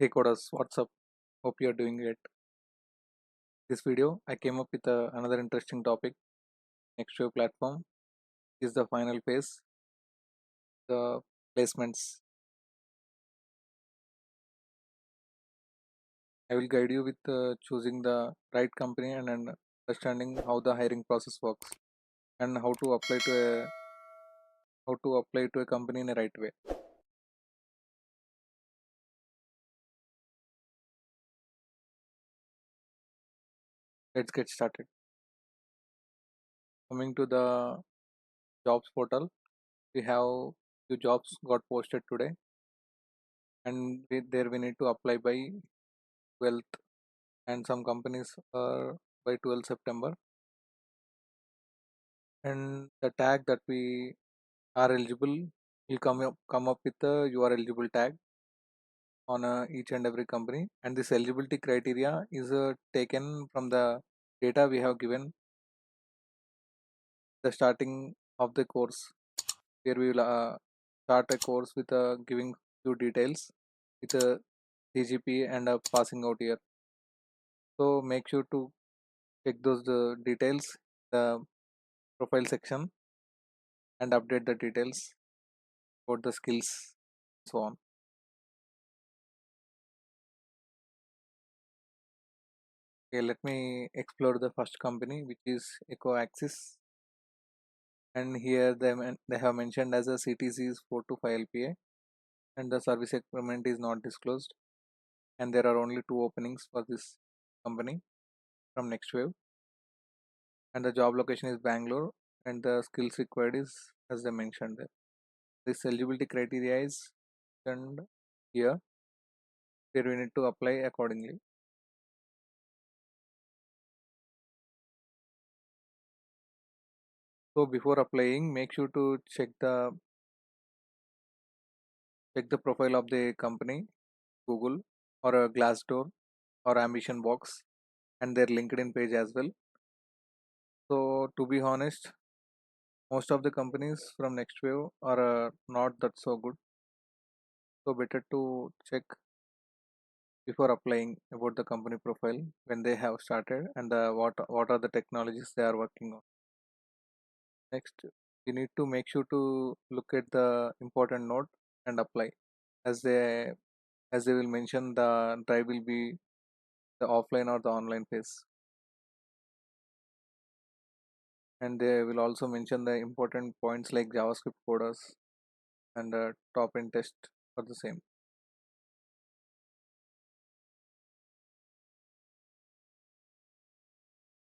Hey coders, what's up? Hope you're doing great. This video, I came up with another interesting topic. Nxtwave platform is the final phase, the placements. I will guide you with choosing the right company and understanding how the hiring process works and how to apply to a company in a right way. Let's get started. Coming to the jobs portal, we have few jobs got posted today, and there we need to apply by 12th, and some companies are by 12th September. And the tag that we are eligible will come up with the you are eligible tag on each and every company, and this eligibility criteria is taken from the data we have given the starting of the course, where we will start a course with giving few details with a CGP and a passing out year. So make sure to check those details, the profile section, and update the details about the skills, so on. Okay, let me explore the first company, which is EcoAxis. And here they have mentioned as a CTC is 4 to 5 LPA, and the service agreement is not disclosed. And there are only two openings for this company from Nxtwave, and the job location is Bangalore, and the skills required is as they mentioned there. This eligibility criteria is mentioned here, where we need to apply accordingly. So before applying, make sure to check the profile of the company, Google or a Glassdoor or Ambition Box, and their LinkedIn page as well. So to be honest, most of the companies from Nextwave are not that so good. So better to check before applying about the company profile when they have started and what are the technologies they are working on. Next, you need to make sure to look at the important note and apply, as they will mention the drive will be the offline or the online phase, and they will also mention the important points like JavaScript coders and top end test for the same.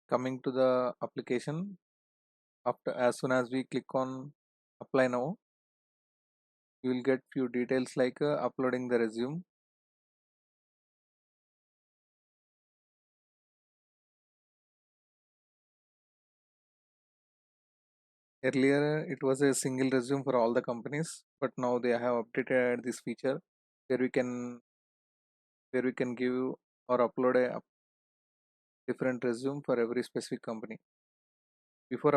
Coming to the application, after as soon as we click on apply now, you will get few details like uploading the resume. Earlier it was a single resume for all the companies, but now they have updated this feature where we can give or upload a different resume for every specific company. Before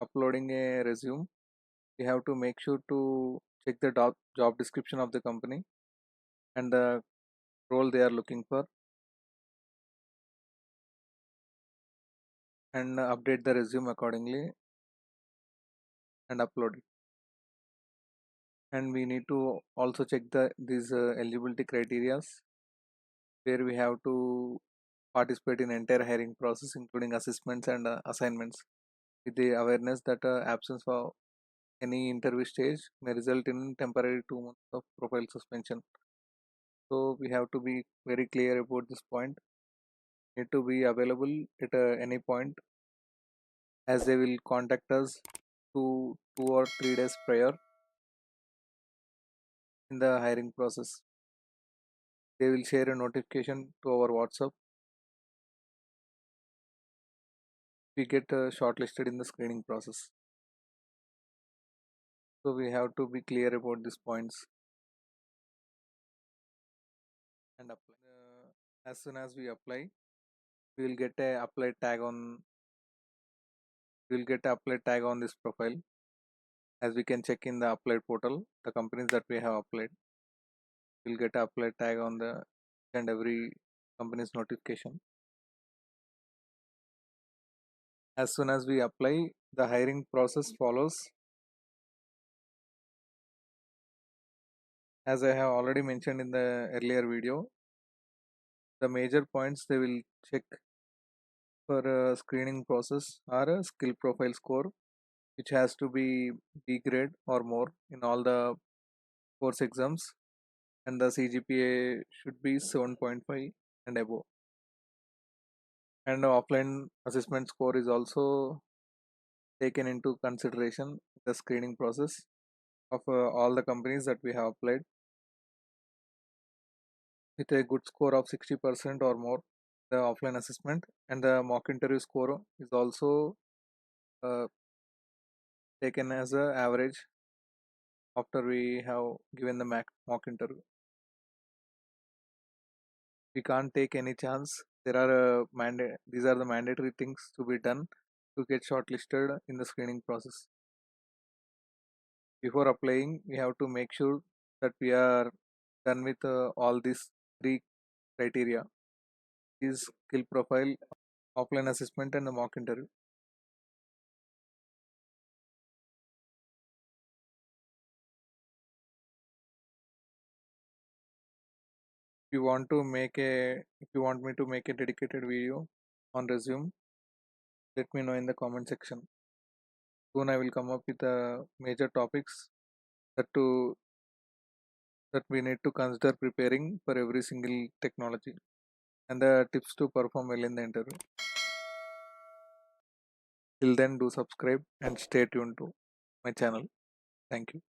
uploading a resume, we have to make sure to check the job description of the company and the role they are looking for, and update the resume accordingly and upload it. And we need to also check these eligibility criterias, where we have to participate in entire hiring process including assessments and assignments, with the awareness that absence of any interview stage may result in temporary 2 months of profile suspension. So we have to be very clear about this point. Need to be available at any point, as they will contact us 2 or 3 days prior in the hiring process. They will share a notification to our WhatsApp. We get shortlisted in the screening process. So we have to be clear about these points and apply. As soon as we apply, we will get a apply tag on. We will get a apply tag on this profile, as we can check in the applied portal the companies that we have applied. We'll get a apply tag on the and every company's notification. As soon as we apply, the hiring process follows. As I have already mentioned in the earlier video, the major points they will check for a screening process are a skill profile score, which has to be B grade or more in all the course exams, and the CGPA should be 7.5 and above. And the offline assessment score is also taken into consideration in the screening process of all the companies that we have applied. With a good score of 60% or more, the offline assessment and the mock interview score is also uh, taken as a average after we have given the mock interview. We can't take any chance. There are these are the mandatory things to be done to get shortlisted in the screening process. Before applying, we have to make sure that we are done with all these three criteria: is skill profile, offline assessment, and the mock interview. If you want me to make a dedicated video on resume, let me know in the comment section. Soon I will come up with major topics that to that we need to consider preparing for every single technology and the tips to perform well in the interview. Till then, do subscribe and stay tuned to my channel. Thank you.